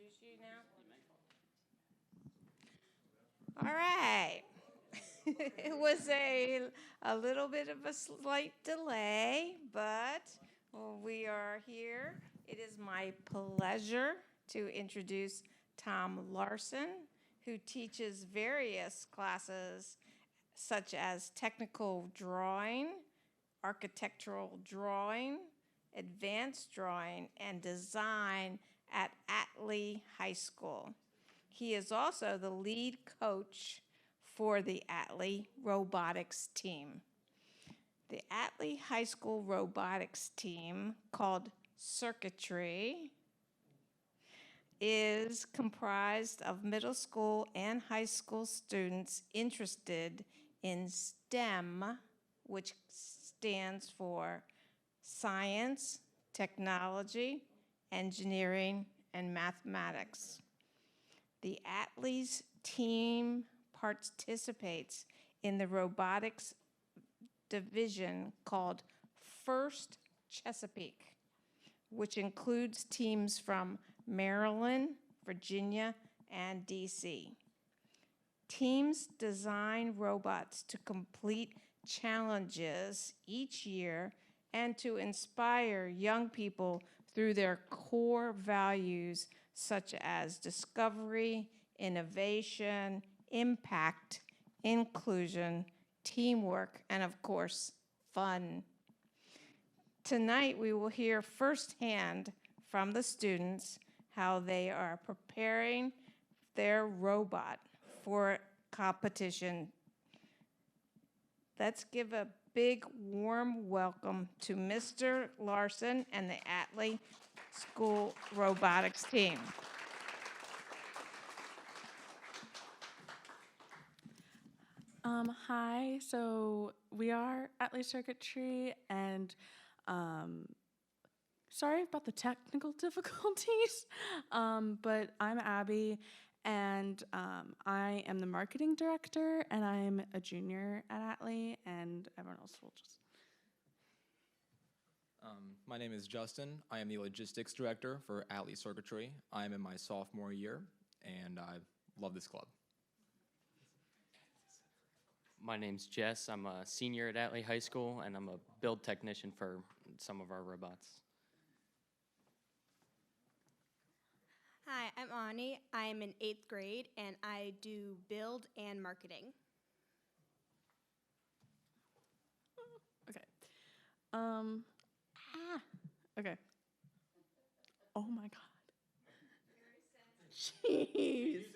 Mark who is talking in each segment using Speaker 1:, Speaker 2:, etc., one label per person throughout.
Speaker 1: introduce you now? All right. It was a little bit of a slight delay, but we are here. It is my pleasure to introduce Tom Larson, who teaches various classes such as technical drawing, architectural drawing, advanced drawing, and design at Atlee High School. He is also the lead coach for the Atlee Robotics team. The Atlee High School Robotics team, called CircuiTree, is comprised of middle school and high school students interested in STEM, which stands for science, technology, engineering, and mathematics. The Atlee's team participates in the robotics division called First Chesapeake, which includes teams from Maryland, Virginia, and DC. Teams design robots to complete challenges each year and to inspire young people through their core values such as discovery, innovation, impact, inclusion, teamwork, and of course, fun. Tonight, we will hear firsthand from the students how they are preparing their robot for competition. Let's give a big warm welcome to Mr. Larson and the Atlee School Robotics team.
Speaker 2: Hi, so we are Atlee CircuiTree, and sorry about the technical difficulties, but I'm Abby, and I am the marketing director, and I'm a junior at Atlee, and everyone else will just...
Speaker 3: My name is Justin. I am the logistics director for Atlee CircuiTree. I am in my sophomore year, and I love this club.
Speaker 4: My name's Jess. I'm a senior at Atlee High School, and I'm a build technician for some of our robots.
Speaker 5: Hi, I'm Ani. I'm in 8th grade, and I do build and marketing.
Speaker 2: Okay. Okay. Oh my God. Jeez.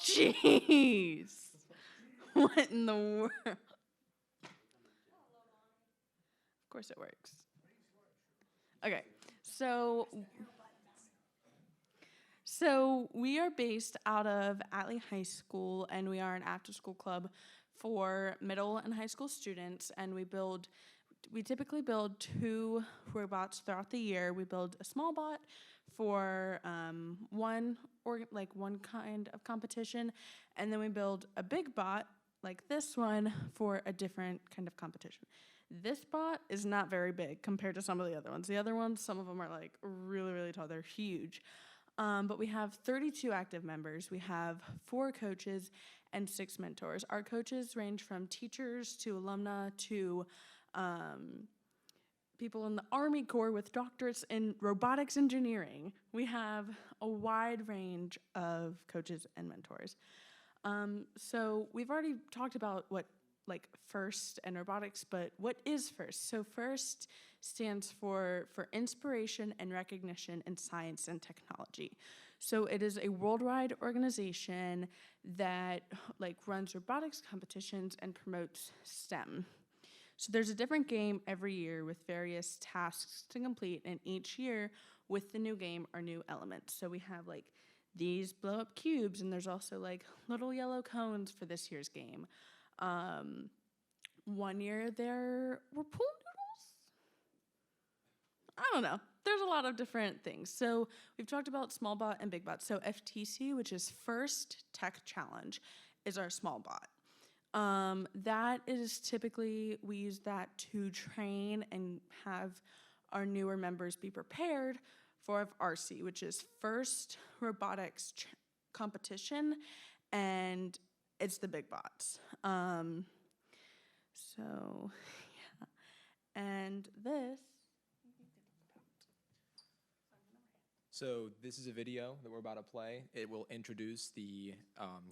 Speaker 2: Jeez. What in the world? Of course it works. Okay, so we are based out of Atlee High School, and we are an after-school club for middle and high school students, and we typically build 2 robots throughout the year. We build a small bot for one kind of competition, and then we build a big bot like this one for a different kind of competition. This bot is not very big compared to some of the other ones. The other ones, some of them are like really, really tall. They're huge. But we have 32 active members. We have 4 coaches and 6 mentors. Our coaches range from teachers to alumni to people in the Army Corps with doctorates in robotics engineering. We have a wide range of coaches and mentors. So we've already talked about what FIRST and robotics, but what is FIRST? So FIRST stands for inspiration and recognition in science and technology. So it is a worldwide organization that runs robotics competitions and promotes STEM. So there's a different game every year with various tasks to complete, and each year with the new game are new elements. So we have these blow up cubes, and there's also little yellow cones for this year's game. One year there were pool noodles. I don't know. There's a lot of different things. So we've talked about small bot and big bot. So FTC, which is First Tech Challenge, is our small bot. That is typically, we use that to train and have our newer members be prepared for RC, which is First Robotics Competition, and it's the big bots. So, yeah. And this.
Speaker 3: So this is a video that we're about to play. It will introduce the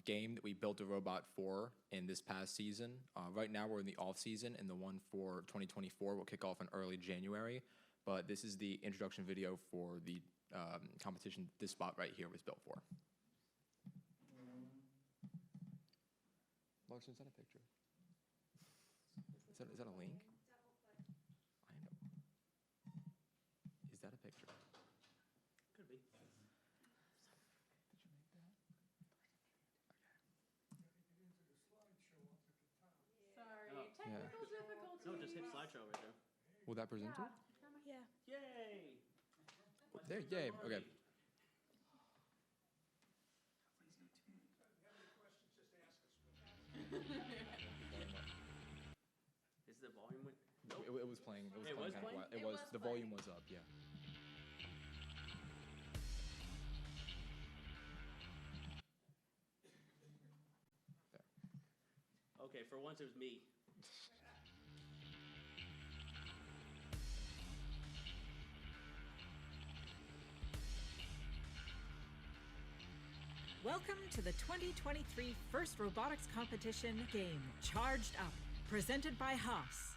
Speaker 3: game that we built a robot for in this past season. Right now we're in the off season, and the one for 2024 will kick off in early January. But this is the introduction video for the competition this spot right here was built for. Larson, is that a picture? Is that a link? I know. Is that a picture?
Speaker 6: Could be.
Speaker 2: Sorry,
Speaker 3: Yeah.
Speaker 2: technical difficulties.
Speaker 6: No, just hit slideshow right there.
Speaker 3: Will that present it?
Speaker 5: Yeah.
Speaker 6: Yay!
Speaker 3: There, yay. Okay.
Speaker 6: Is the volume?
Speaker 3: It was playing. It was
Speaker 6: It
Speaker 3: playing.
Speaker 6: was
Speaker 3: kind of
Speaker 6: playing?
Speaker 3: loud. It was. The volume was up. Yeah.
Speaker 6: Okay, for once it was me.
Speaker 7: Welcome to the 2023 First Robotics Competition game, Charged Up, presented by Haas.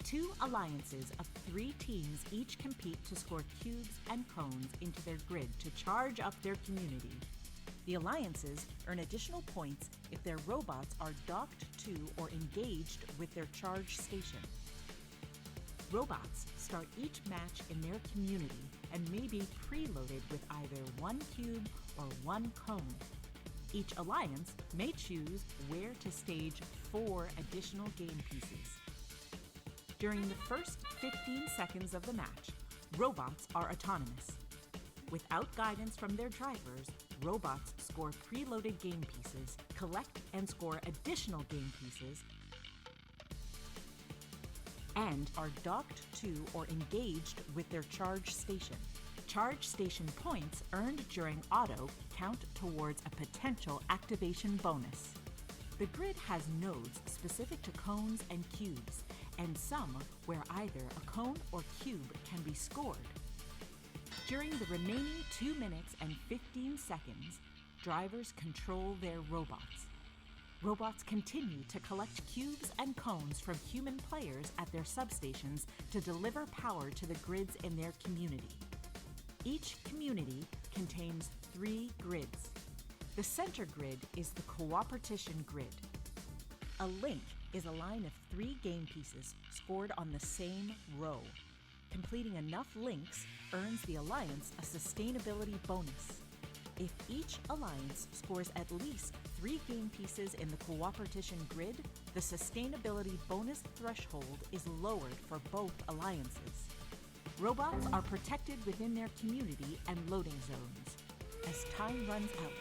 Speaker 8: 2 alliances of 3 teams each compete to score cubes and cones into their grid to charge up their community. The alliances earn additional points if their robots are docked to or engaged with their charge station. Robots start each match in their community and may be preloaded with either 1 cube or 1 cone. Each alliance may choose where to stage 4 additional game pieces. During the first 15 seconds of the match, robots are autonomous. Without guidance from their drivers, robots score preloaded game pieces, collect and score additional game pieces, and are docked to or engaged with their charge station. Charge station points earned during auto count towards a potential activation bonus. The grid has nodes specific to cones and cubes, and some where either a cone or cube can be scored. During the remaining 2 minutes and 15 seconds, drivers control their robots. Robots continue to collect cubes and cones from human players at their substations to deliver power to the grids in their community. Each community contains 3 grids. The center grid is the cooperation grid. A link is a line of 3 game pieces scored on the same row. Completing enough links earns the alliance a sustainability bonus. If each alliance scores at least 3 game pieces in the cooperation grid, the sustainability bonus threshold is lowered for both alliances. Robots are protected within their community and loading zones. As time runs out,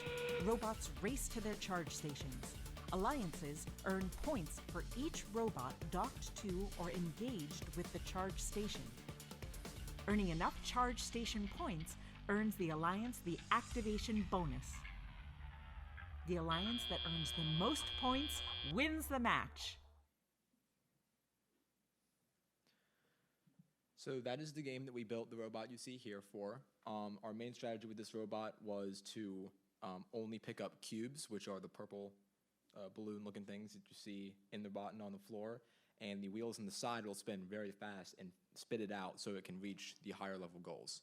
Speaker 8: robots race to their charge stations. Alliances earn points for each robot docked to or engaged with the charge station. Earning enough charge station points earns the alliance the activation bonus. The alliance that earns the most points wins the match.
Speaker 3: So that is the game that we built the robot you see here for. Our main strategy with this robot was to only pick up cubes, which are the purple balloon-looking things that you see in the bot and on the floor. And the wheels on the side will spin very fast and spit it out so it can reach the higher level goals.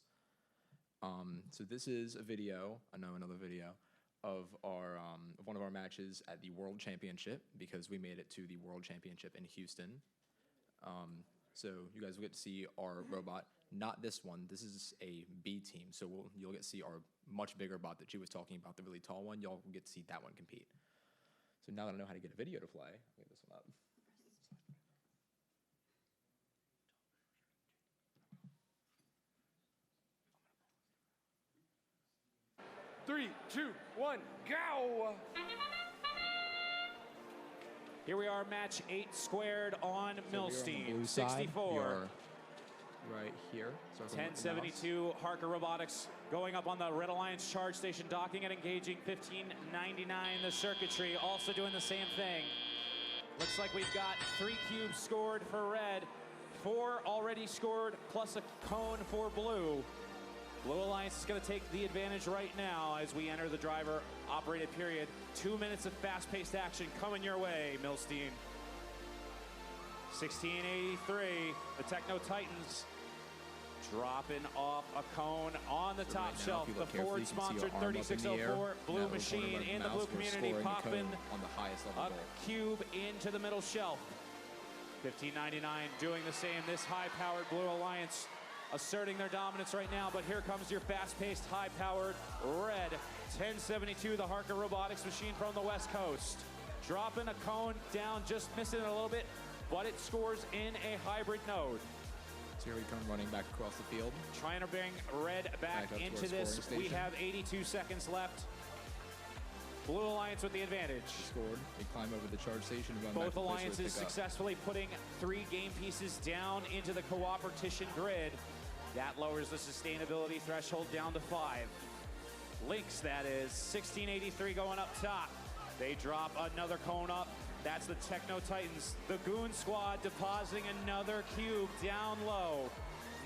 Speaker 3: So this is a video, another video, of our of one of our matches at the World Championship, because we made it to the World Championship in Houston. So you guys will get to see our robot, not this one. This is a B team, so you'll get to see our much bigger bot that she was talking about, the really tall one. Y'all will get to see that one compete. So now that I know how to get a video to play, I'll get this one up.
Speaker 9: 3, 2, 1, go! Here we are, match 8 squared on
Speaker 3: So we are on the
Speaker 9: Milstein,
Speaker 3: blue side. We
Speaker 9: 64.
Speaker 3: are right here. So from the mouse.
Speaker 9: 1072 Harker Robotics going up on the Red Alliance charge station, docking and engaging. 1599 the circuitry, also doing the same thing. Looks like we've got 3 cubes scored for red, 4 already scored, plus a cone for blue. Blue Alliance is going to take the advantage right now as we enter the driver-operated period. 2 minutes of fast-paced action coming your way, Milstein. 1683, the Techno Titans dropping off a cone on the
Speaker 3: So
Speaker 9: top
Speaker 3: right now,
Speaker 9: shelf.
Speaker 3: if you
Speaker 9: The
Speaker 3: look carefully, you can see
Speaker 9: Ford-sponsored
Speaker 3: our arm up in the air.
Speaker 9: 3604
Speaker 3: And
Speaker 9: blue
Speaker 3: that little
Speaker 9: machine
Speaker 3: corner of
Speaker 9: in
Speaker 3: our
Speaker 9: the blue
Speaker 3: mouse, we're
Speaker 9: community
Speaker 3: scoring the
Speaker 9: popping
Speaker 3: cone on the highest level
Speaker 9: a
Speaker 3: goal.
Speaker 9: cube into the middle shelf. 1599 doing the same. This high-powered Blue Alliance asserting their dominance right now, but here comes your fast-paced, high-powered red 1072, the Harker Robotics machine from the West Coast. Dropping a cone down, just missing it a little bit, but it scores in a hybrid node.
Speaker 3: So here we come running back across the field.
Speaker 9: Trying to bring red back
Speaker 3: Back up to
Speaker 9: into
Speaker 3: our
Speaker 9: this.
Speaker 3: scoring
Speaker 9: We
Speaker 3: station.
Speaker 9: have 82 seconds left. Blue Alliance with the advantage.
Speaker 3: Scored. They climb over the charge station and run back
Speaker 9: Both
Speaker 3: to the place where
Speaker 9: alliances
Speaker 3: they pick up.
Speaker 9: successfully putting 3 game pieces down into the cooperation grid. That lowers the sustainability threshold down to 5. Lynx, that is. 1683 going up top. They drop another cone up. That's the Techno Titans. The Goon Squad depositing another cube down low.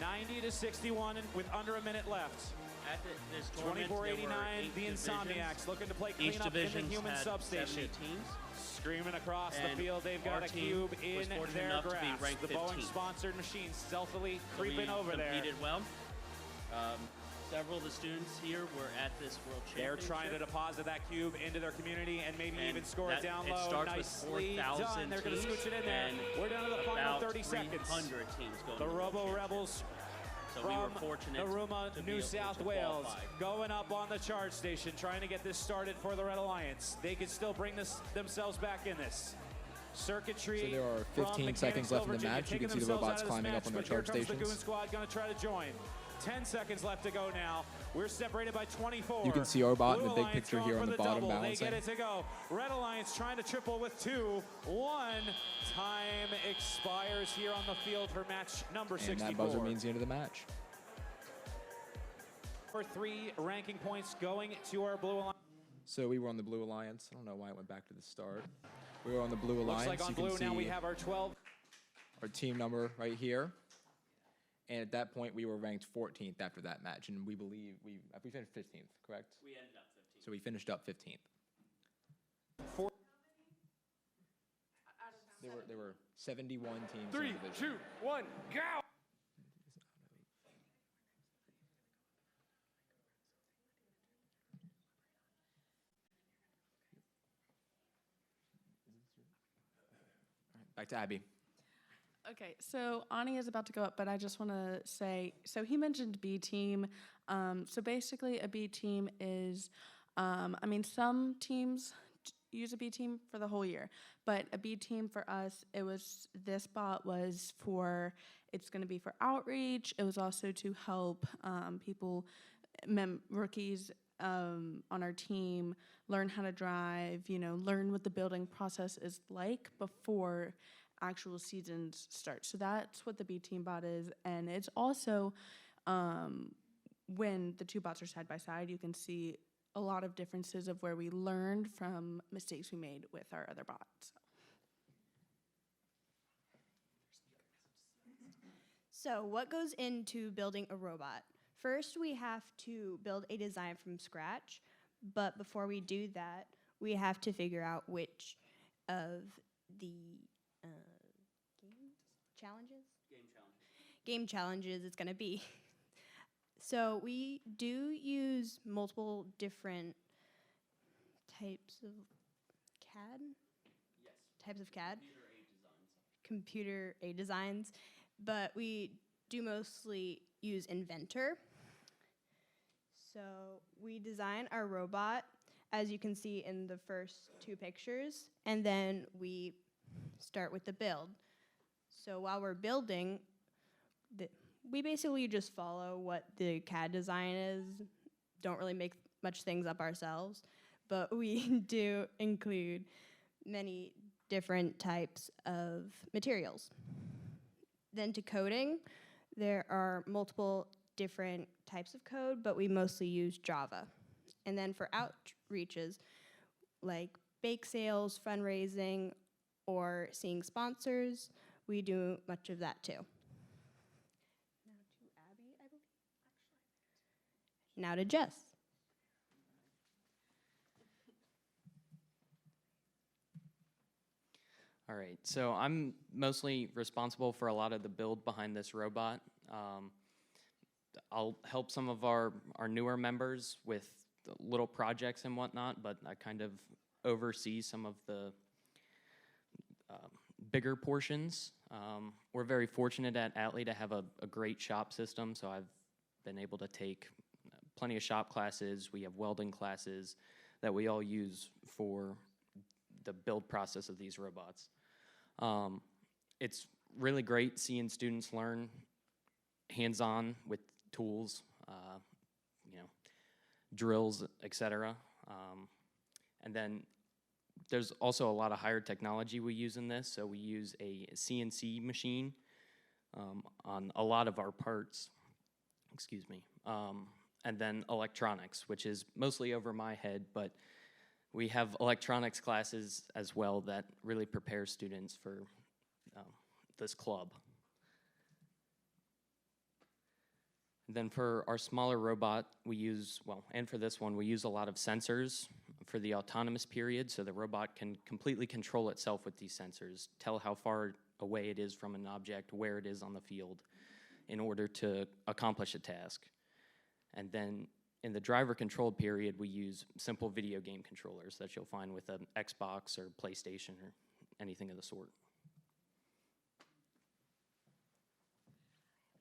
Speaker 9: 90 to 61 with under a minute left.
Speaker 6: At this tournament, there were
Speaker 9: 2489,
Speaker 6: 8
Speaker 9: the
Speaker 6: divisions.
Speaker 9: Insomniacs looking to play
Speaker 6: Each
Speaker 9: cleanup in the
Speaker 6: division
Speaker 9: human
Speaker 6: had
Speaker 9: substation.
Speaker 6: 70 teams.
Speaker 9: Screaming across the
Speaker 6: And
Speaker 9: field, they've
Speaker 6: our
Speaker 9: got a
Speaker 6: team
Speaker 9: cube in
Speaker 6: was fortunate
Speaker 9: their
Speaker 6: enough to be
Speaker 9: grasp.
Speaker 6: ranked
Speaker 9: The
Speaker 6: 15th.
Speaker 9: Boeing-sponsored machine stealthily
Speaker 6: So we
Speaker 9: creeping over there.
Speaker 6: competed well. Several of the students here were at this World
Speaker 9: They're
Speaker 6: Championship.
Speaker 9: trying to deposit that cube into their community and maybe
Speaker 6: And
Speaker 9: even score it
Speaker 6: that-
Speaker 9: down
Speaker 6: it
Speaker 9: low.
Speaker 6: starts with
Speaker 9: Nicely
Speaker 6: 4,000
Speaker 9: done. They're going to
Speaker 6: teams
Speaker 9: scooch it in there.
Speaker 6: and
Speaker 9: We're down to the final
Speaker 6: about
Speaker 9: 30 seconds.
Speaker 6: 300 teams going
Speaker 9: The
Speaker 6: to the World
Speaker 9: Robo
Speaker 6: Championship.
Speaker 9: Rebels
Speaker 6: So we were
Speaker 9: from
Speaker 6: fortunate
Speaker 9: Narooma,
Speaker 6: to be
Speaker 9: New
Speaker 6: able
Speaker 9: South
Speaker 6: to
Speaker 9: Wales,
Speaker 6: qualify.
Speaker 9: going up on the charge station, trying to get this started for the Red Alliance. They could still bring themselves back in this. CircuiTree.
Speaker 3: So there are
Speaker 9: from
Speaker 3: 15 seconds left in the
Speaker 9: Mechanicsville,
Speaker 3: match. You
Speaker 9: Virginia,
Speaker 3: can see the
Speaker 9: taking
Speaker 3: robots
Speaker 9: themselves out of this
Speaker 3: climbing up
Speaker 9: match,
Speaker 3: on their
Speaker 9: but here
Speaker 3: charge
Speaker 9: comes
Speaker 3: stations.
Speaker 9: The Goon Squad going to try to join. 10 seconds left to go now. We're separated by 24.
Speaker 3: You can see our bot in
Speaker 9: Blue
Speaker 3: the big
Speaker 9: Alliance
Speaker 3: picture
Speaker 9: going
Speaker 3: here
Speaker 9: for
Speaker 3: on the bottom
Speaker 9: double.
Speaker 3: balancing.
Speaker 9: They get it to go. Red Alliance trying to triple with 2. 1. Time expires here on the field for match number
Speaker 3: And
Speaker 9: 64.
Speaker 3: that buzzer means the end of the match.
Speaker 9: For 3 ranking points going to our Blue Alliance.
Speaker 3: So we were on the Blue Alliance. I don't know why it went back to the start. We were on the Blue Alliance.
Speaker 9: Looks like on
Speaker 3: you can
Speaker 9: blue
Speaker 3: see
Speaker 9: now we have our 12.
Speaker 3: our team number right here. And at that point, we were ranked 14th after that match. And we believe we finished 15th, correct?
Speaker 6: We ended up 15th.
Speaker 3: So we finished up 15th. There were 71 teams in
Speaker 9: 3,
Speaker 3: the division.
Speaker 9: 2, 1, go!
Speaker 3: Back to Abby.
Speaker 2: Okay, so Ani is about to go up, but I just want to say, so he mentioned B team. So basically, a B team is, some teams use a B team for the whole year, but a B team for us, this bot was for, it's going to be for outreach. It was also to help people, rookies on our team learn how to drive, learn what the building process is like before actual seasons start. So that's what the B team bot is. And it's also, when the 2 bots are side by side, you can see a lot of differences of where we learned from mistakes we made with our other bots.
Speaker 5: So what goes into building a robot? First, we have to build a design from scratch, but before we do that, we have to figure out which of the game challenges it's going to be. So we do use multiple different types of CAD?
Speaker 6: Yes.
Speaker 5: Types of CAD?
Speaker 6: Computer aid designs.
Speaker 5: Computer aid designs, but we do mostly use Inventor. So we design our robot, as you can see in the first 2 pictures, and then we start with the build. So while we're building, we basically just follow what the CAD design is, don't really make much things up ourselves, but we do include many different types of materials. Then to coding, There are multiple different types of code, but we mostly use Java. And then for outreaches, like bake sales, fundraising, or seeing sponsors, we do much of that too. Now to Abby, I believe. Now to Jess.
Speaker 4: All right, so I'm mostly responsible for a lot of the build behind this robot. I'll help some of our newer members with little projects and whatnot, but I kind of oversee some of the bigger portions. We're very fortunate at Atlee to have a great shop system, so I've been able to take plenty of shop classes. We have welding classes that we all use for the build process of these robots. It's really great seeing students learn hands-on with tools, drills, etc. And then there's also a lot of higher technology we use in this. So we use a CNC machine on a lot of our parts, excuse me. And then electronics, which is mostly over my head, but we have electronics classes as well that really prepare students for this club. Then for our smaller robot, we use, and for this one, we use a lot of sensors for the autonomous period, so the robot can completely control itself with these sensors, tell how far away it is from an object, where it is on the field, in order to accomplish a task. And then in the driver-controlled period, we use simple video game controllers that you'll find with an Xbox or PlayStation or anything of the sort.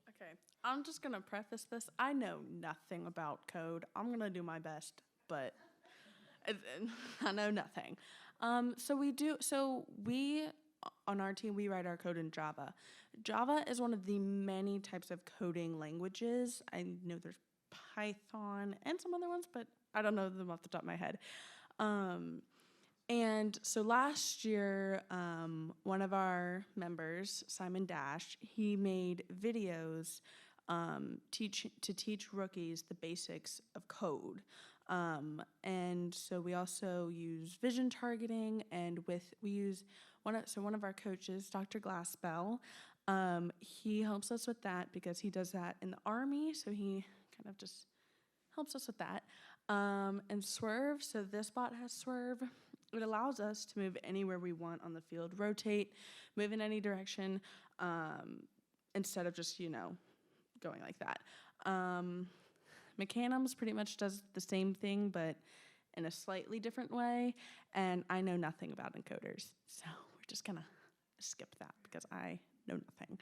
Speaker 2: Okay, I'm just gonna preface this. I know nothing about code. I'm gonna do my best, but I know nothing. So we on our team, we write our code in Java. Java is one of the many types of coding languages. I know there's Python and some other ones, but I don't know them off the top of my head. And so last year, one of our members, Simon Dash, he made videos to teach rookies the basics of code. And so we also use vision targeting, and we use one of our coaches, Dr. Glassbell. He helps us with that because he does that in the Army, so he kind of just helps us with that. And Swerve, so this bot has Swerve. It allows us to move anywhere we want on the field, rotate, move in any direction, instead of just, going like that. Mechanums pretty much does the same thing, but in a slightly different way, and I know nothing about encoders, so we're just gonna skip that because I know nothing.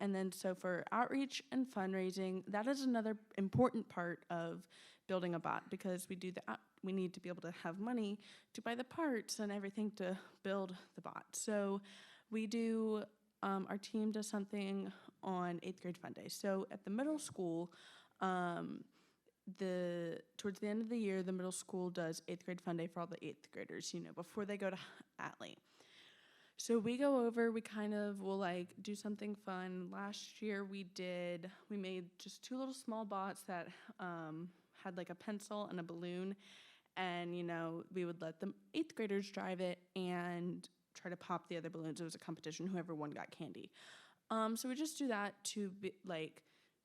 Speaker 2: And then so for outreach and fundraising, that is another important part of building a bot, because we need to be able to have money to buy the parts and everything to build the bot. So we do, our team does something on 8th grade fun day. So at the middle school, towards the end of the year, the middle school does 8th grade fun day for all the 8th graders, before they go to Atlee. So we go over, we kind of will do something fun. Last year we made just 2 little small bots that had a pencil and a balloon, and we would let the 8th graders drive it and try to pop the other balloons. It was a competition, whoever won got candy. So we just do that to be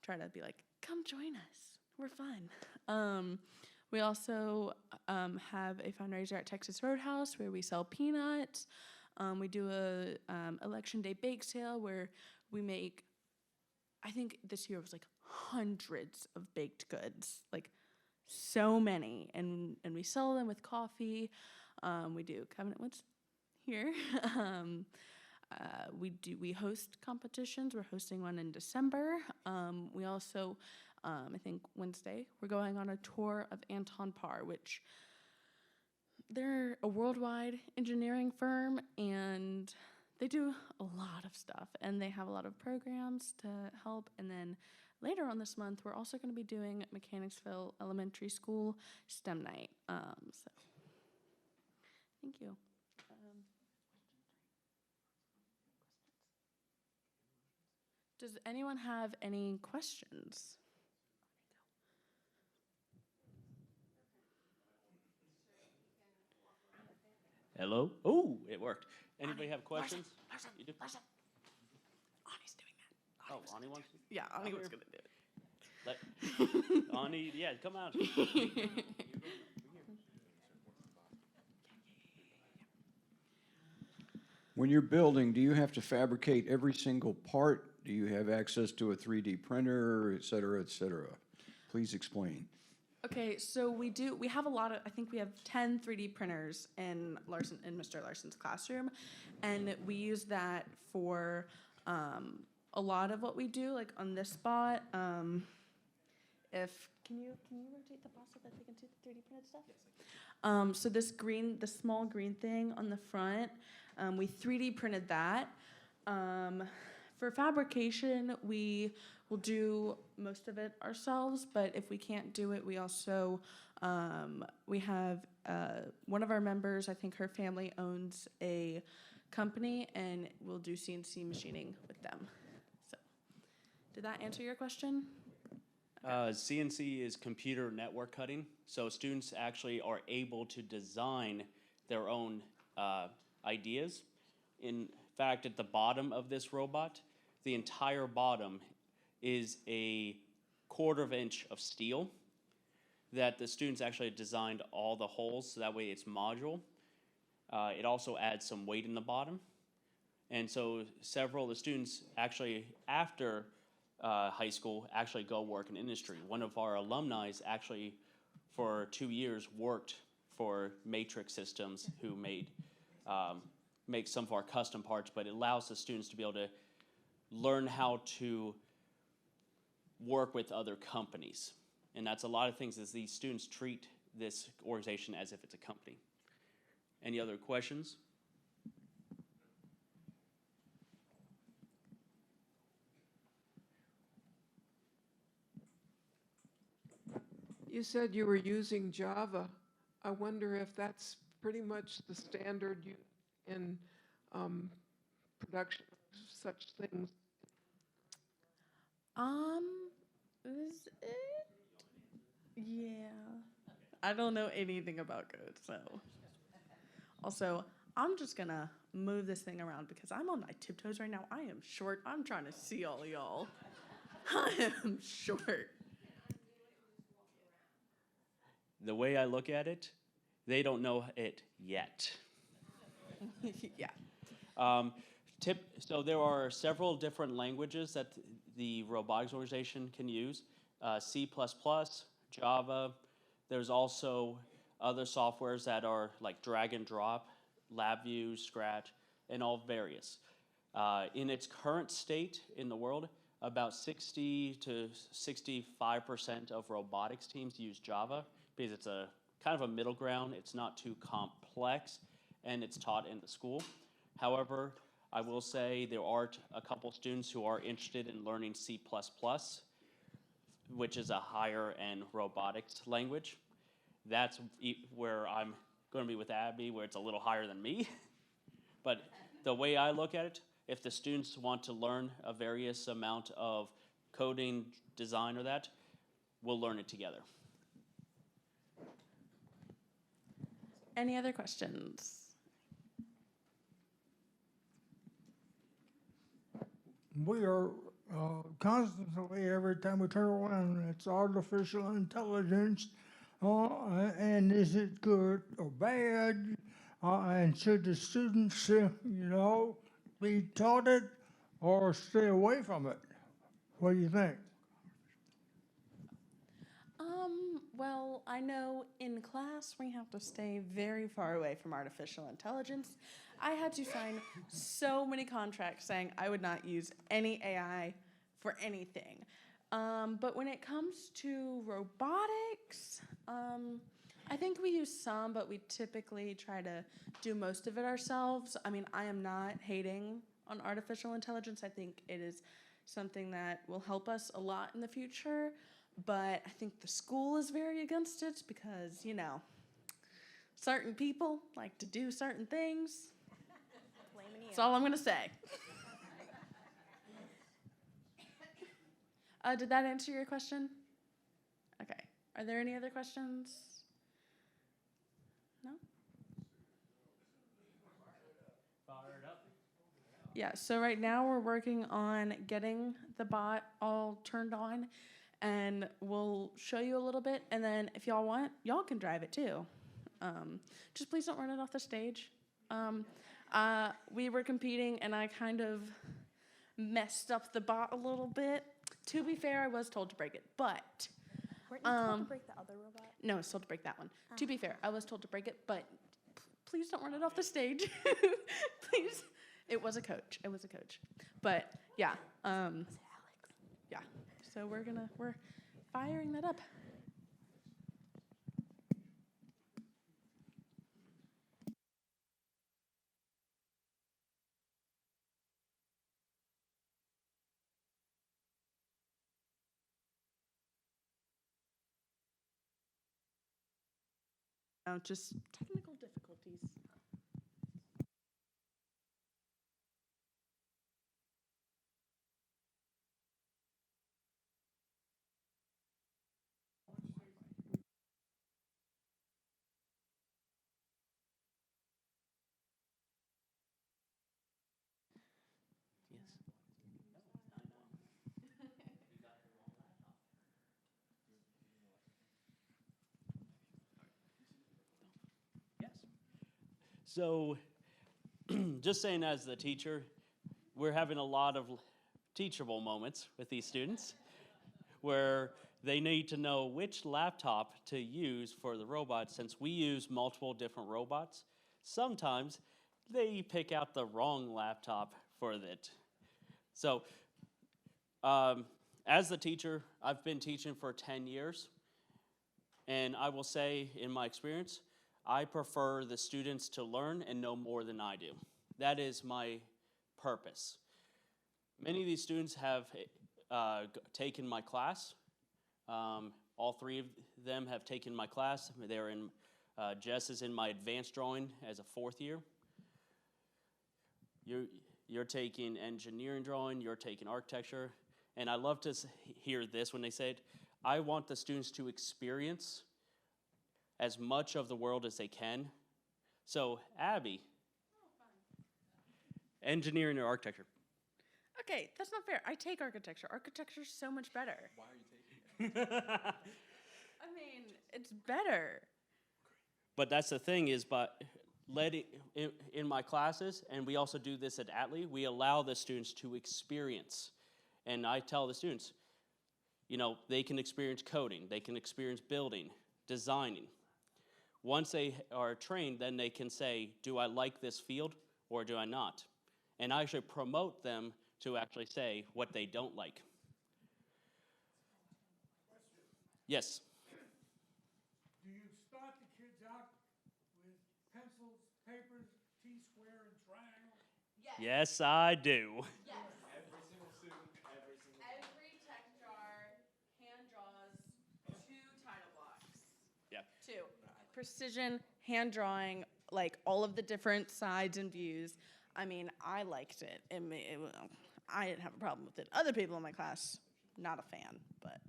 Speaker 2: try to be come join us, we're fun. We also have a fundraiser at Texas Roadhouse where we sell peanuts. We do a election day bake sale where we make, I think this year was hundreds of baked goods, so many, and we sell them with coffee. We do Covenant Woods here. We host competitions. We're hosting one in December. We also, I think Wednesday, we're going on a tour of Anton Par, which they're a worldwide engineering firm, and they do a lot of stuff, and they have a lot of programs to help. And then later on this month, we're also going to be doing Mechanicsville Elementary School STEM night. So thank you. Does anyone have any questions?
Speaker 6: Hello? Oh, it worked. Anybody have questions? You do?
Speaker 2: Larson. Ani's doing that.
Speaker 6: Oh, Ani wants to?
Speaker 2: Yeah, Ani
Speaker 6: I'm
Speaker 2: was
Speaker 6: here.
Speaker 2: gonna do it.
Speaker 6: Ani, yeah, come out.
Speaker 10: When you're building, do you have to fabricate every single part? Do you have access to a 3D printer, et cetera, et cetera? Please explain.
Speaker 2: Okay, so we have a lot of, I think we have 10 3D printers in Mr. Larson's classroom, and we use that for a lot of what we do, like on this spot. Can you rotate the box so that they can see the 3D printed stuff? So the small green thing on the front, we 3D printed that. For fabrication, we will do most of it ourselves, but if we can't do it, we also, we have one of our members, I think her family owns a company, and we'll do CNC machining with them. So, did that answer your question?
Speaker 6: CNC is computer network cutting, so students actually are able to design their own ideas. In fact, at the bottom of this robot, the entire bottom is a 1/4 inch of steel that the students actually designed all the holes, so that way it's modular. It also adds some weight in the bottom. And so several of the students actually, after high school, actually go work in industry. One of our alumni actually, for 2 years, worked for Matrix Systems, who make some of our custom parts, but it allows the students to be able to learn how to work with other companies. And that's a lot of things, is these students treat this organization as if it's a company. Any other questions?
Speaker 11: You said you were using Java. I wonder if that's pretty much the standard in production of such things.
Speaker 2: Is it? Yeah. I don't know anything about code, so. Also, I'm just gonna move this thing around because I'm on my tiptoes right now. I am short. I'm trying to see all y'all. I am short.
Speaker 6: The way I look at it, they don't know it yet.
Speaker 2: Yeah.
Speaker 6: So there are several different languages that the robotics organization can use. C++, Java. There's also other softwares that are like drag and drop, LabVIEW, Scratch, and all various. In its current state in the world, about 60 to 65% of robotics teams use Java because it's a kind of a middle ground. It's not too complex, and it's taught in the school. However, I will say there are a couple students who are interested in learning C++, which is a higher end robotics language. That's where I'm going to be with Abby, where it's a little higher than me. But the way I look at it, if the students want to learn a various amount of coding, design, or that, we'll learn it together.
Speaker 2: Any other questions?
Speaker 12: We are constantly, every time we turn around, it's artificial intelligence. And is it good or bad? And should the students, be taught it or stay away from it? What do you think?
Speaker 2: Well, I know in class we have to stay very far away from artificial intelligence. I had to sign so many contracts saying I would not use any AI for anything. But when it comes to robotics, I think we use some, but we typically try to do most of it ourselves. I mean, I am not hating on artificial intelligence. I think it is something that will help us a lot in the future. But I think the school is very against it because, certain people like to do certain things. That's all I'm going to say. Did that answer your question? Okay. Are there any other questions? No?
Speaker 6: Fired up.
Speaker 2: Yeah, so right now we're working on getting the bot all turned on, and we'll show you a little bit, and then if y'all want, y'all can drive it too. Just please don't run it off the stage. We were competing, and I kind of messed up the bot a little bit. To be fair, I was told to break it, but
Speaker 5: Weren't you told to break the other robot?
Speaker 2: no, I was told to break that one. To be fair, I was told to break it, but please don't run it off the stage. Please. It was a coach. It was a coach. But yeah. Yeah. So we're firing that up. Just technical difficulties.
Speaker 4: Yes.
Speaker 6: Yes. So, just saying as the teacher, we're having a lot of teachable moments with these students where they need to know which laptop to use for the robot. Since we use multiple different robots, sometimes they pick out the wrong laptop for it. So, as the teacher, I've been teaching for 10 years, and I will say, in my experience, I prefer the students to learn and know more than I do. That is my purpose. Many of these students have taken my class. All three of them have taken my class. They're in, Jess is in my advanced drawing as a 4th year. You're taking engineering drawing, you're taking architecture. And I love to hear this when they say it. I want the students to experience as much of the world as they can. So, Abby, engineering or architecture?
Speaker 2: Okay, that's not fair. I take architecture. Architecture's so much better.
Speaker 3: Why are you taking it?
Speaker 2: I mean, it's better.
Speaker 6: But that's the thing is, but in my classes, and we also do this at Atlee, we allow the students to experience. And I tell the students, you know, they can experience coding, they can experience building, designing. Once they are trained, then they can say, do I like this field or do I not? And I actually promote them to actually say what they don't like. Yes?
Speaker 12: Do you start the kids out with pencils, papers, T-square, and triangle?
Speaker 6: Yes, I do.
Speaker 2: Yes.
Speaker 3: Every single student, every single
Speaker 2: Every tech jar hand draws 2 title blocks.
Speaker 6: Yeah.
Speaker 2: 2. Precision hand drawing, like all of the different sides and views. I mean, I liked it. I didn't have a problem with it. Other people in my class, not a fan, but.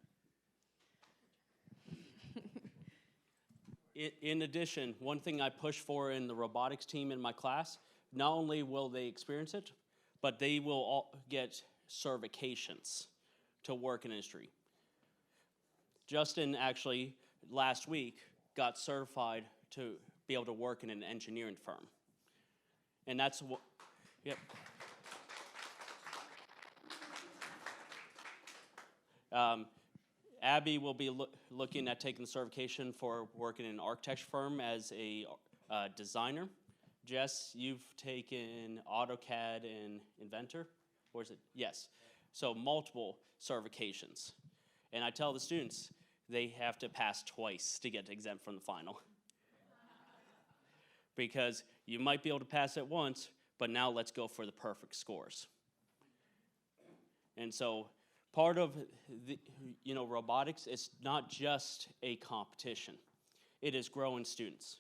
Speaker 6: In addition, one thing I push for in the robotics team in my class, not only will they experience it, but they will all get certifications to work in industry. Justin actually last week got certified to be able to work in an engineering firm. And that's what, yep. Abby will be looking at taking the certification for working in an architecture firm as a designer. Jess, you've taken AutoCAD and Inventor, or is it? Yes. So multiple certifications. And I tell the students, they have to pass twice to get exempt from the final. Because you might be able to pass it once, but now let's go for the perfect scores. And so part of the, robotics is not just a competition. It is growing students,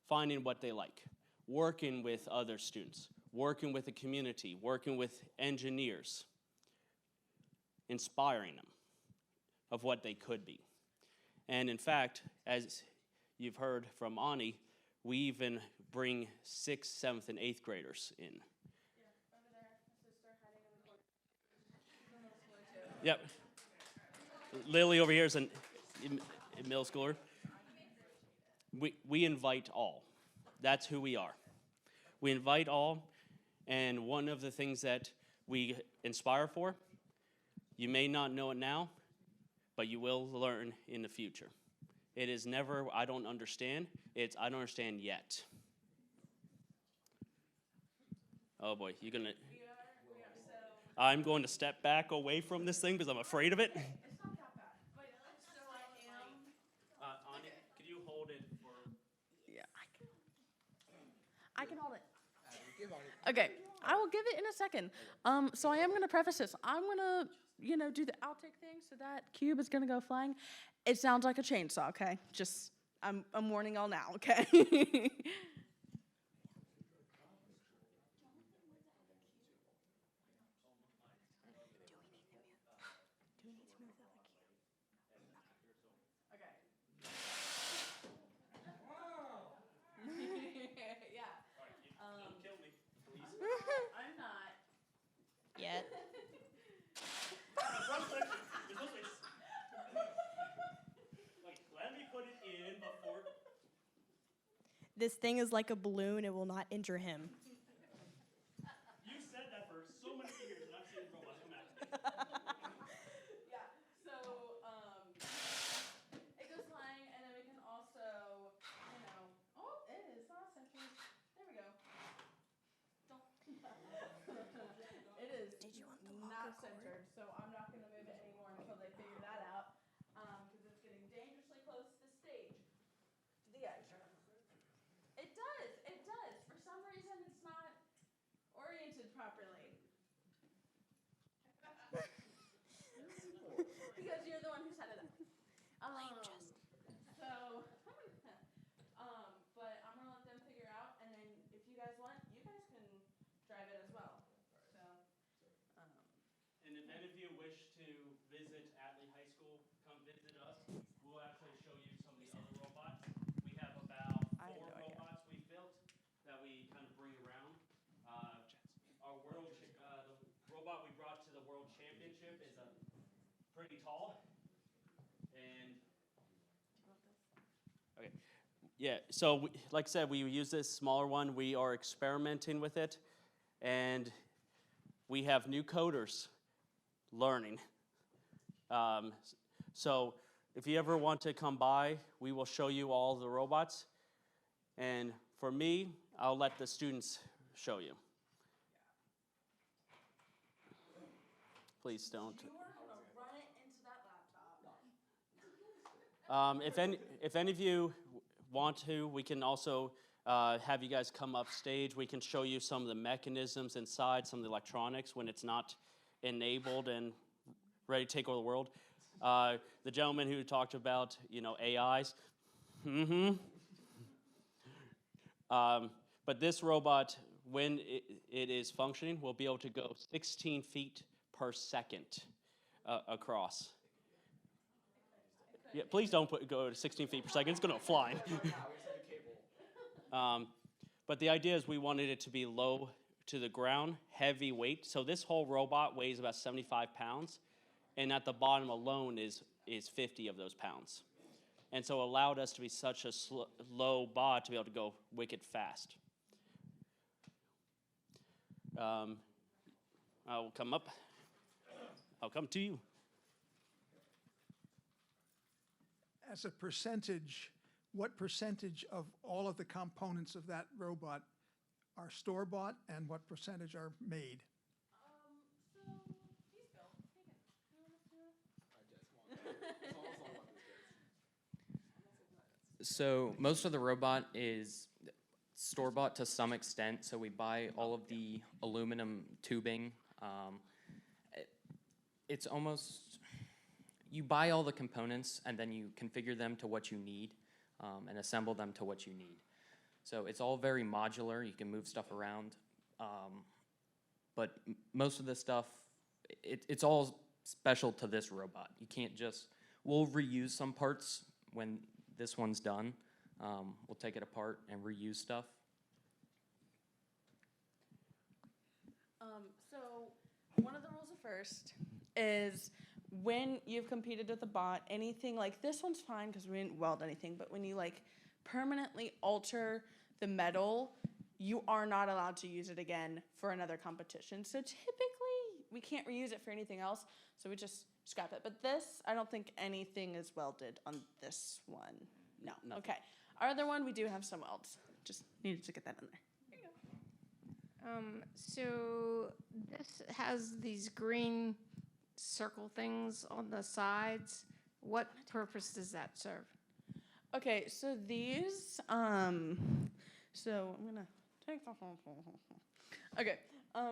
Speaker 6: finding what they like, working with other students, working with the community, working with engineers, inspiring them. of what they could be. And in fact, as you've heard from Ani, we even bring 6th, 7th, and 8th graders in. Yep. Lily over here is a middle schooler. We invite all. That's who we are. We invite all, and one of the things that we inspire for, you may not know it now, but you will learn in the future. It is never, I don't understand. It's, I don't understand yet. Oh boy, you're gonna... I'm going to step back away from this thing because I'm afraid of it.
Speaker 2: It's not that bad. But so I am.
Speaker 6: Ani, could you hold it for...
Speaker 2: Yeah, I can hold it. Okay, I will give it in a second. So I am going to preface this. I'm going to, do the outtake thing, so that cube is going to go flying. It sounds like a chainsaw, okay? Just, I'm warning y'all now, okay? I'm not.
Speaker 5: Yet.
Speaker 6: Let me put it in before...
Speaker 5: This thing is like a balloon. It will not injure him.
Speaker 6: You said that for so many years, and I've seen robots come after me.
Speaker 2: Yeah, so, it goes flying, and then we can also, oh, it is not centered. There we go. Don't. It is not centered, so I'm not gonna move it anymore until they figure that out, because it's getting dangerously close to the stage, to the edge. It does. For some reason, it's not oriented properly. Because you're the one who set it up. So, but I'm gonna let them figure out, and then if you guys want, you guys can drive it as well. So,
Speaker 6: And if any of you wish to visit Atlee High School, come visit us. We'll actually show you some of the other robots. We have about 4 robots we built that we kind of bring around. The robot we brought to the World Championship is pretty tall. And okay, yeah. So like I said, we use this smaller one. We are experimenting with it, and we have new coders learning. So if you ever want to come by, we will show you all the robots. And for me, I'll let the students show you. Please don't.
Speaker 2: you are gonna run it into that laptop.
Speaker 6: If any of you want to, we can also have you guys come up stage. We can show you some of the mechanisms inside, some of the electronics when it's not enabled and ready to take over the world. The gentleman who talked about, AIs. But this robot, when it is functioning, will be able to go 16 feet per second across. Yeah, please don't go to 16 feet per second. It's going to fly. But the idea is we wanted it to be low to the ground, heavy weight. So this whole robot weighs about 75 pounds, and at the bottom alone is 50 of those pounds. And so it allowed us to be such a low bot to be able to go wicked fast. I'll come up. I'll come to you.
Speaker 13: As a percentage, what percentage of all of the components of that robot are store-bought and what percentage are made?
Speaker 4: So most of the robot is store-bought to some extent. So we buy all of the aluminum tubing. It's almost, you buy all the components and then you configure them to what you need and assemble them to what you need. So it's all very modular. You can move stuff around. But most of the stuff, it's all special to this robot. You can't just We'll reuse some parts when this one's done. We'll take it apart and reuse stuff.
Speaker 2: So one of the rules of first is when you've competed with a bot, anything like this one's fine because we didn't weld anything, but when you like permanently alter the metal, you are not allowed to use it again for another competition. So typically we can't reuse it for anything else, so we just scrap it. But this, I don't think anything is welded on this one. No. Okay. Our other one, we do have some welds. Just needed to get that in there.
Speaker 1: So this has these green circle things on the sides. What purpose does that serve?
Speaker 2: Okay, so these, so I'm gonna take the whole. Okay,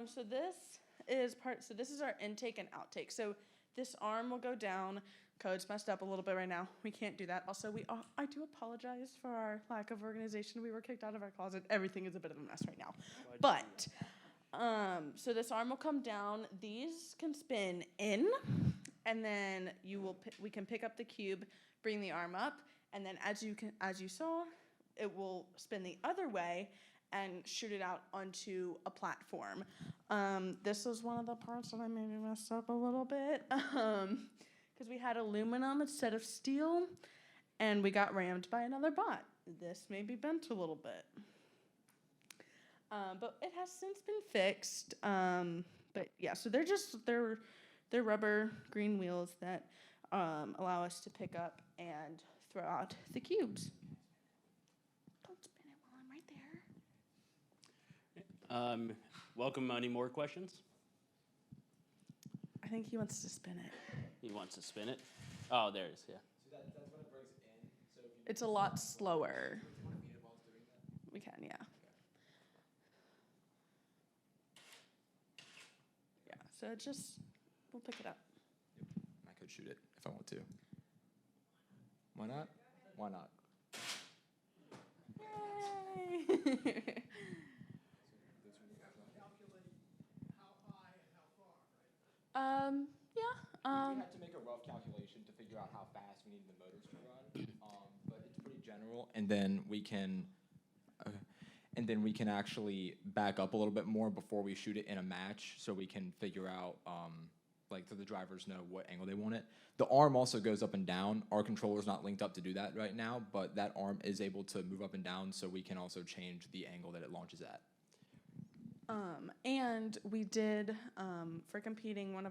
Speaker 2: so this is our intake and outtake. So this arm will go down. Code's messed up a little bit right now. We can't do that. Also, I do apologize for our lack of organization. We were kicked out of our closet. Everything is a bit of a mess right now. But, so this arm will come down. These can spin in, and then we can pick up the cube, bring the arm up, and then as you saw, it will spin the other way and shoot it out onto a platform. This was one of the parts that I maybe messed up a little bit. Because we had aluminum instead of steel, and we got rammed by another bot. This may be bent a little bit. But it has since been fixed. But yeah, so they're rubber green wheels that allow us to pick up and throw out the cubes. Don't spin it while I'm right there.
Speaker 6: Welcome. Any more questions?
Speaker 2: I think he wants to spin it.
Speaker 6: He wants to spin it. Oh, there it is. Yeah.
Speaker 3: So that's when it brings in. So if you
Speaker 2: It's a lot slower.
Speaker 3: want to beat it while it's doing that?
Speaker 2: We can, yeah. Yeah, so we'll pick it up.
Speaker 3: I could shoot it if I want to. Why not? Why not?
Speaker 2: Yay! Yeah.
Speaker 3: We had to make a rough calculation to figure out how fast we needed the motors to run, but it's pretty general. And then we can actually back up a little bit more before we shoot it in a match, so we can figure out, so the drivers know what angle they want it. The arm also goes up and down. Our controller's not linked up to do that right now, but that arm is able to move up and down, so we can also change the angle that it launches at.
Speaker 2: And we did, for competing, one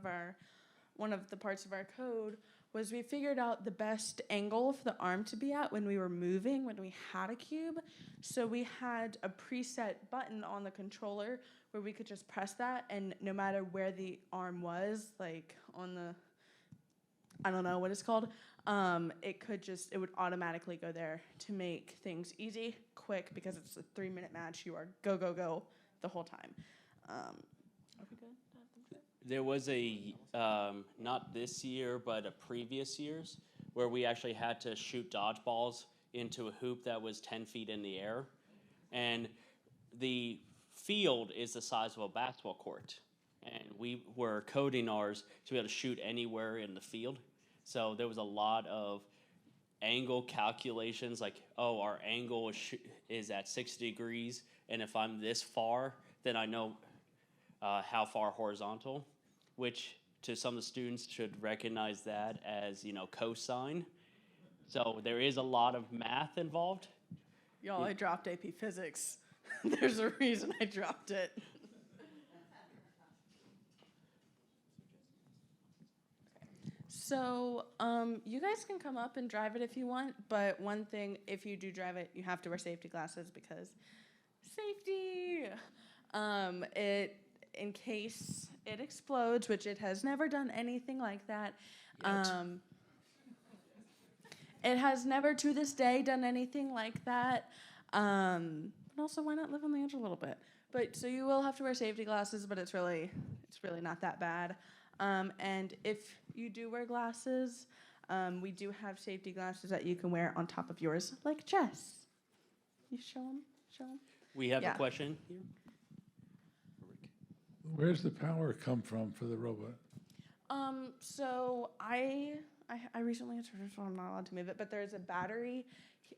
Speaker 2: of the parts of our code was we figured out the best angle for the arm to be at when we were moving, when we had a cube. So we had a preset button on the controller where we could just press that, and no matter where the arm was, like on the, I don't know what it's called, it would automatically go there to make things easy, quick, because it's a 3-minute match. You are go, go, go the whole time. Are we good?
Speaker 6: There was a, not this year, but a previous years, where we actually had to shoot dodgeballs into a hoop that was 10 feet in the air. And the field is the size of a basketball court. And we were coding ours to be able to shoot anywhere in the field. So there was a lot of angle calculations, like, oh, our angle is at 60 degrees, and if I'm this far, then I know how far horizontal, which to some of the students should recognize that as, cosine. So there is a lot of math involved.
Speaker 2: Y'all, I dropped AP Physics. There's a reason I dropped it. So, you guys can come up and drive it if you want, but one thing, if you do drive it, you have to wear safety glasses because safety. In case it explodes, which it has never done anything like that. It has never to this day done anything like that. But also, why not live on the edge a little bit? But so you will have to wear safety glasses, but it's really not that bad. And if you do wear glasses, we do have safety glasses that you can wear on top of yours, like Jess. You show them.
Speaker 6: We have a question here.
Speaker 14: Where's the power come from for the robot?
Speaker 2: So I recently answered this one. I'm not allowed to move it, but there's a battery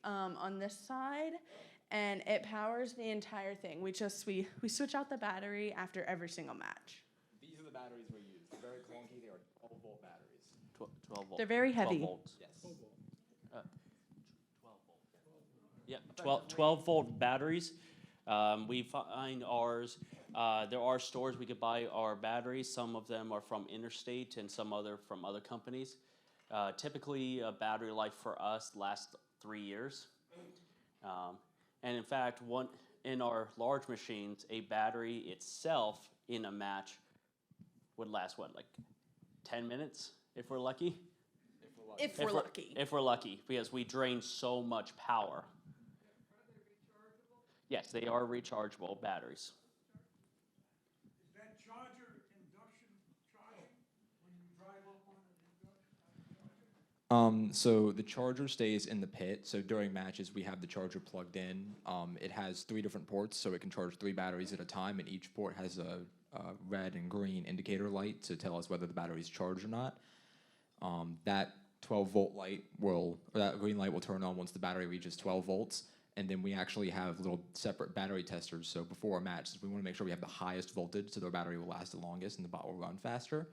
Speaker 2: on this side, and it powers the entire thing. We switch out the battery after every single match.
Speaker 3: These are the batteries we use. They're very clunky. They are 12-volt batteries.
Speaker 6: 12 volt.
Speaker 2: They're very
Speaker 6: 12
Speaker 2: heavy.
Speaker 6: volts. Yes. 12 volt. Yeah, 12 volt batteries. We find ours. There are stores we could buy our batteries. Some of them are from Interstate and some other from other companies. Typically, a battery life for us lasts 3 years. And in fact, in our large machines, a battery itself in a match would last, what, like 10 minutes if we're lucky?
Speaker 2: If we're lucky.
Speaker 6: If we're lucky, because we drain so much power. Yes, they are rechargeable batteries.
Speaker 12: Is that charger induction charging when you drive up on an induction?
Speaker 3: So the charger stays in the pit. So during matches, we have the charger plugged in. It has 3 different ports, so it can charge 3 batteries at a time, and each port has a red and green indicator light to tell us whether the battery is charged or not. That 12-volt light that green light will turn on once the battery reaches 12 volts. And then we actually have little separate battery testers. So before a match, we want to make sure we have the highest voltage so the battery will last the longest and the bot will run faster.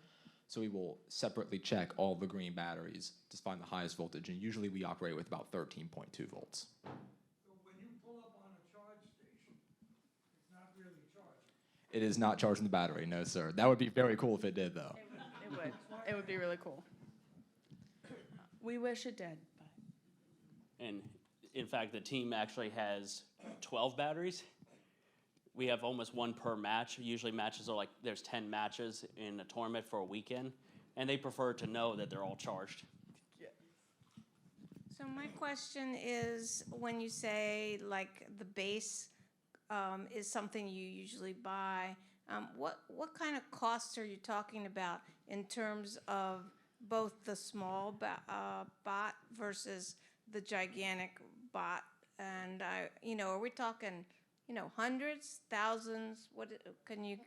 Speaker 3: So we will separately check all the green batteries to find the highest voltage. And usually we operate with about 13.2 volts.
Speaker 12: So when you pull up on a charge station, it's not really charging.
Speaker 3: It is not charging the battery, no, sir. That would be very cool if it did, though.
Speaker 2: It would. It would be really cool. We wish it did, but.
Speaker 6: And in fact, the team actually has 12 batteries. We have almost one per match. Usually matches are like, there's 10 matches in a tournament for a weekend, and they prefer to know that they're all charged.
Speaker 1: So my question is, when you say like the base is something you usually buy, what kind of costs are you talking about in terms of both the small bot versus the gigantic bot? And are we talking, hundreds, thousands? What can you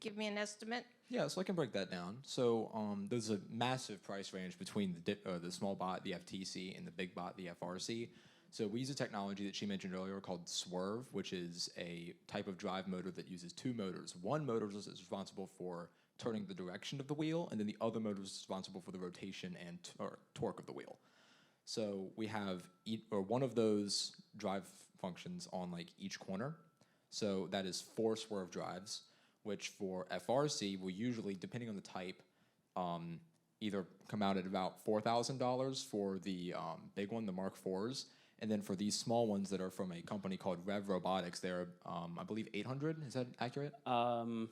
Speaker 1: give me an estimate?
Speaker 3: Yeah, so I can break that down. So there's a massive price range between the small bot, the FTC, and the big bot, the FRC. So we use a technology that she mentioned earlier called Swerve, which is a type of drive motor that uses 2 motors. One motor is responsible for turning the direction of the wheel, and then the other motor is responsible for the rotation and torque of the wheel. So we have one of those drive functions on like each corner. So that is 4 swerve drives, which for FRC will usually, depending on the type, either come out at about $4,000 for the big one, the Mark IVs, and then for these small ones that are from a company called Robotics, they're I believe 800. Is that accurate?
Speaker 6: I'm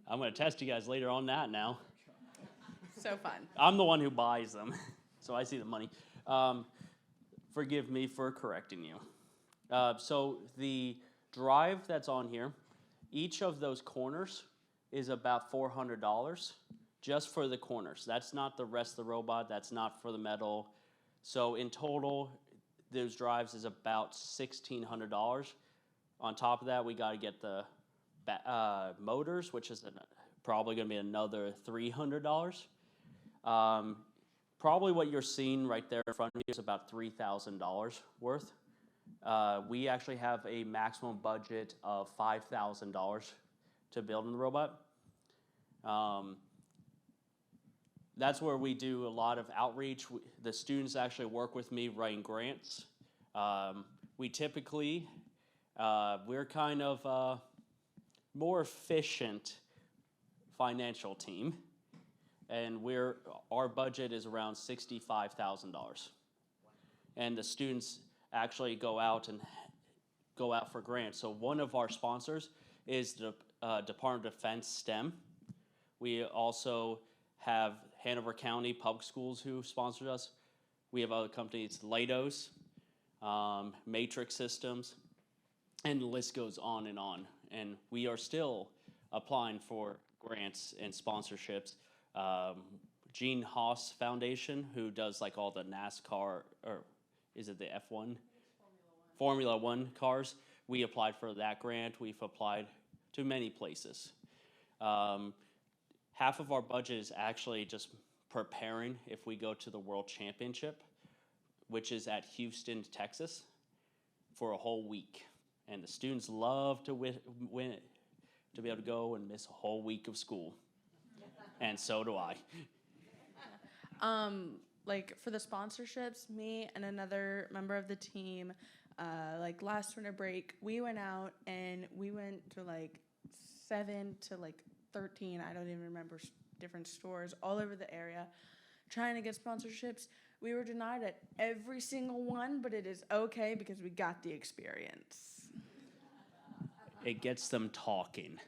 Speaker 6: going to test you guys later on that now.
Speaker 2: So fun.
Speaker 6: I'm the one who buys them, so I see the money. Forgive me for correcting you. So the drive that's on here, each of those corners is about $400 just for the corners. That's not the rest of the robot. That's not for the metal. So in total, those drives is about $1,600. On top of that, we got to get the motors, which is probably going to be another $300. Probably what you're seeing right there in front of you is about $3,000 worth. We actually have a maximum budget of $5,000 to build in the robot. That's where we do a lot of outreach. The students actually work with me writing grants. We typically, we're kind of a more efficient financial team, and our budget is around $65,000. And the students actually go out for grants. So one of our sponsors is the Department of Defense STEM. We also have Hanover County Public Schools who sponsors us. We have other companies, Leidos, Matrix Systems, and the list goes on. And we are still applying for grants and sponsorships. Gene Haas Foundation, who does like all the NASCAR, or is it the F1? Formula One cars. We applied for that grant. We've applied to many places. half of our budget is actually just preparing if we go to the World Championship, which is at Houston, Texas, for a whole week. And the students love to win it, to be able to go and miss a whole week of school. And so do I.
Speaker 2: Like for the sponsorships, me and another member of the team, like last winter break, we went out and we went to like 7 to like 13, I don't even remember, different stores all over the area trying to get sponsorships. We were denied at every single one, but it is okay because we got the experience.
Speaker 6: It gets them talking.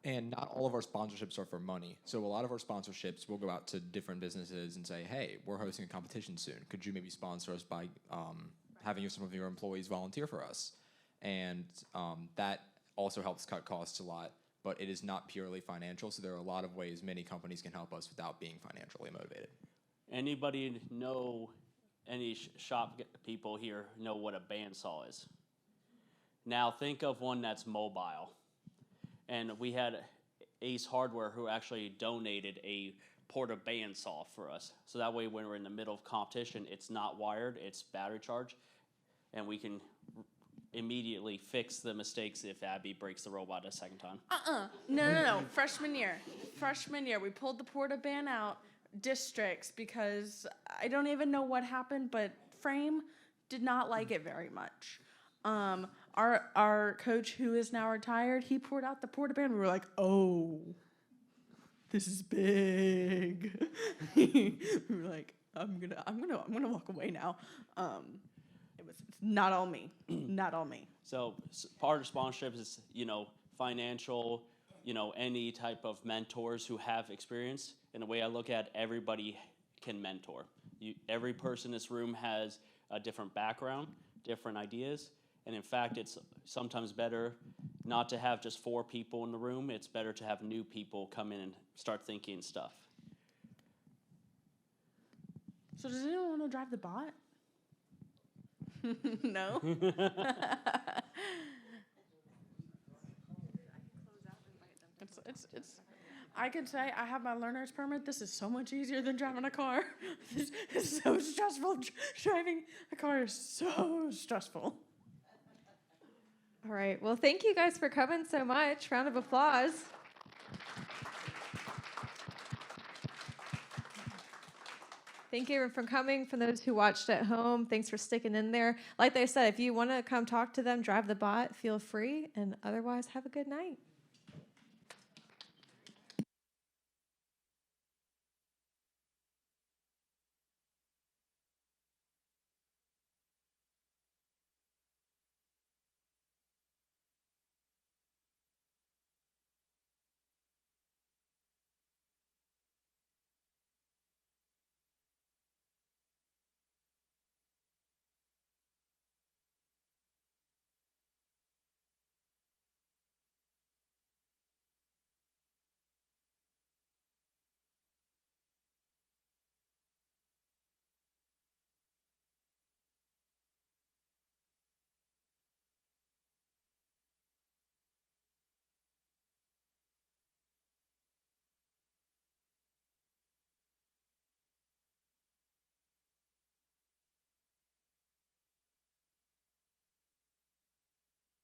Speaker 3: And not all of our sponsorships are for money. So a lot of our sponsorships will go out to different businesses and say, hey, we're hosting a competition soon. Could you maybe sponsor us by having some of your employees volunteer for us? And that also helps cut costs a lot, but it is not purely financial. So there are a lot of ways many companies can help us without being financially motivated.
Speaker 6: Anybody know, any shop people here know what a bandsaw is? Now think of one that's mobile. And we had Ace Hardware who actually donated a porta bandsaw for us. So that way when we're in the middle of competition, it's not wired, it's battery charged, and we can immediately fix the mistakes if Abby breaks the robot a second time.
Speaker 2: No. Freshman year, we pulled the porta band out, districts, because I don't even know what happened, but Frame did not like it very much. Our coach, who is now retired, he poured out the porta band. We were like, oh, this is big. We were like, I'm gonna walk away now. It's not all me, not all me.
Speaker 6: So part of sponsorship is, financial, any type of mentors who have experience. And the way I look at it, everybody can mentor. Every person in this room has a different background, different ideas. And in fact, it's sometimes better not to have just 4 people in the room. It's better to have new people come in and start thinking stuff.
Speaker 2: So does anyone want to drive the bot? No? It's I could say I have my learner's permit. This is so much easier than driving a car. This is so stressful. Driving a car is so stressful.
Speaker 14: All right. Well, thank you guys for coming so much. Round of applause. Thank you for coming. For those who watched at home, thanks for sticking in there. Like they said, if you want to come talk to them, drive the bot, feel free. And otherwise, have a good night.